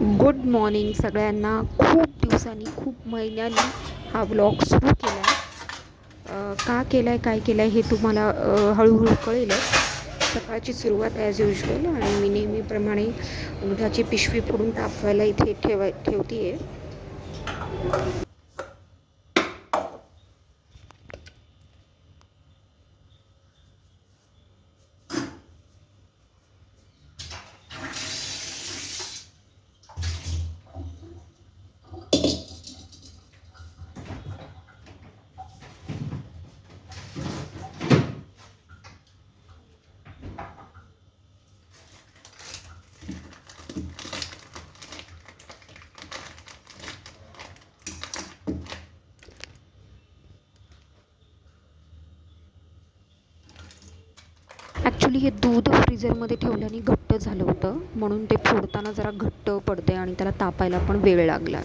Good morning सगळ्यांना. खूप दिवसांनी, खूप महिन्यांनी हा व्लॉग सुरू केला आहे. का केला आहे, काय केलं आहे हे तुम्हाला हळूहळू कळेलच. सकाळची सुरुवात ॲज युजल आणि मी नेहमीप्रमाणे दुधाची पिशवी फोडून तापवायला इथे ठेवते आहे. ॲक्च्युली हे दूध फ्रीझरमध्ये ठेवल्याने घट्ट झालं होतं, म्हणून ते फोडताना जरा घट्ट पडते आणि त्याला तापायला पण वेळ लागला.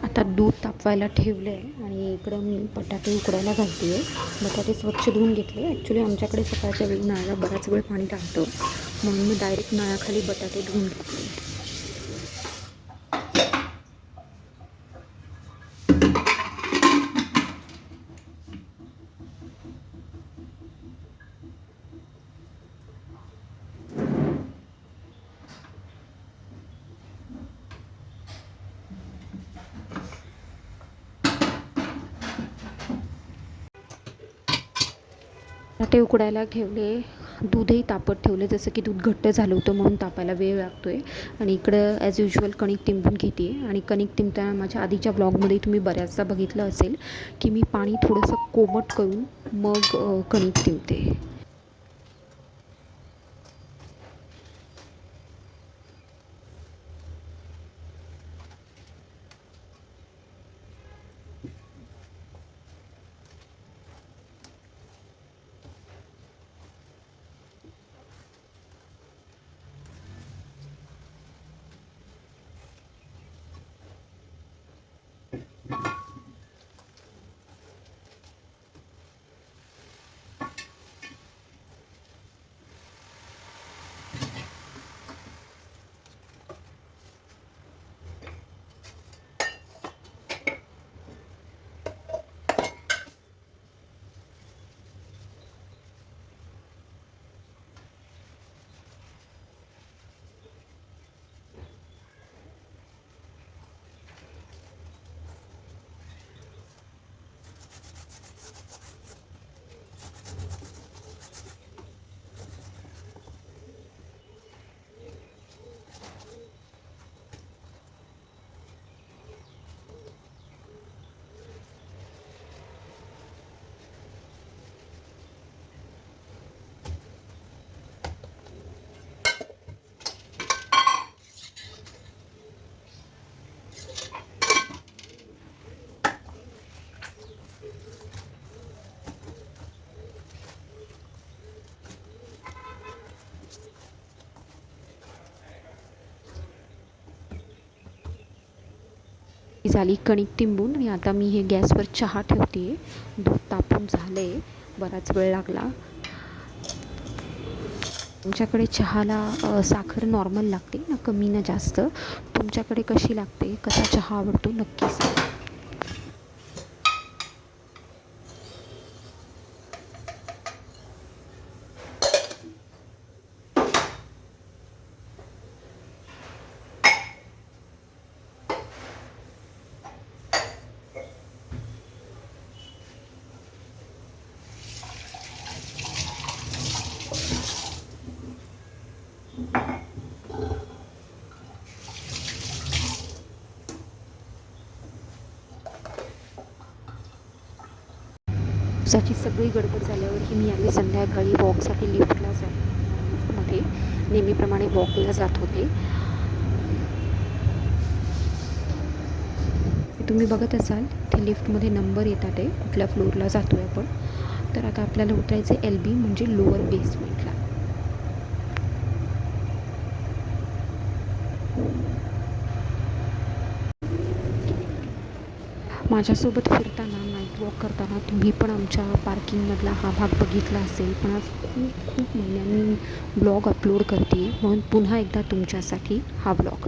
आता दूध तापवायला ठेवलं आहे आणि इकडं मी बटाटे उकडायला घालते आहे. बटाटे स्वच्छ धुवून घेतले. ॲक्च्युली आमच्याकडे सकाळच्या वेळी नळाला बराच वेळ पाणी टाकतं, म्हणून मी डायरेक्ट नळाखाली बटाटे धुवून घेतले. बटाटे उकडायला ठेवले, दूधही तापत ठेवले. जसं की दूध घट्ट झालं होतं म्हणून तापायला वेळ लागतो आहे. आणि इकडं ॲज युजल कणिक तिंबून घेते आहे. आणि कणिक तिंबताना माझ्या आधीच्या ब्लॉगमध्ये तुम्ही बऱ्याचदा बघितलं असेल की मी पाणी थोडंसं कोमट करून मग कणिक तिंबते. झाली कणिक तिंबून आणि आता मी हे गॅसवर चहा ठेवते आहे. दूध तापून झालं आहे, बराच वेळ लागला. तुमच्याकडे चहाला साखर नॉर्मल लागते ना, कमी ना जास्त? तुमच्याकडे कशी लागते, कसा चहा आवडतो नक्की सांगा. दिवसाची सगळी गडबड झाल्यावरही मी आले संध्याकाळी वॉकसाठी लिफ्टला लिफ्टमध्ये नेहमीप्रमाणे वॉकला जात होते. तुम्ही बघत असाल ते लिफ्टमध्ये नंबर येतात आहे कुठल्या फ्लोअरला जातो आहे आपण. तर आता आपल्याला उतरायचं LB म्हणजे लोअर बेसमेंटला. माझ्यासोबत फिरताना नाईट वॉक करताना तुम्ही पण आमच्या पार्किंगमधला हा भाग बघितला असेल. पण आज खूप खूप महिन्यांनी ब्लॉग अपलोड करते म्हणून पुन्हा एकदा तुमच्यासाठी हा ब्लॉग.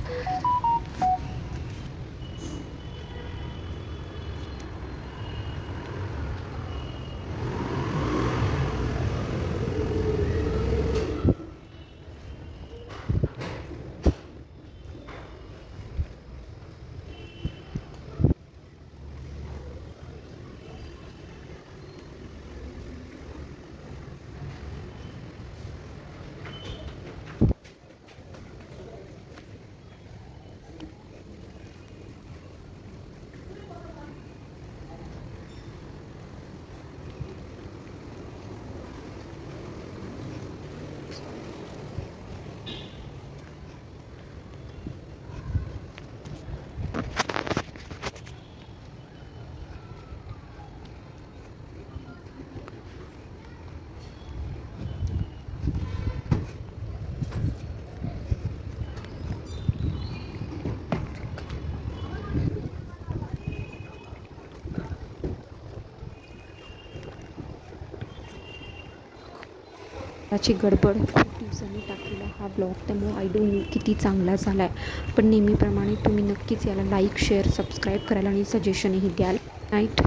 त्याची गडबड खूप दिवसांनी टाकलेला हा ब्लॉग त्यामुळे आय डोंट नो किती चांगला झाला आहे. पण नेहमीप्रमाणे तुम्ही नक्कीच याला लाईक शेअर सबस्क्राईब कराल आणि सजेशनही द्याल. नाईट.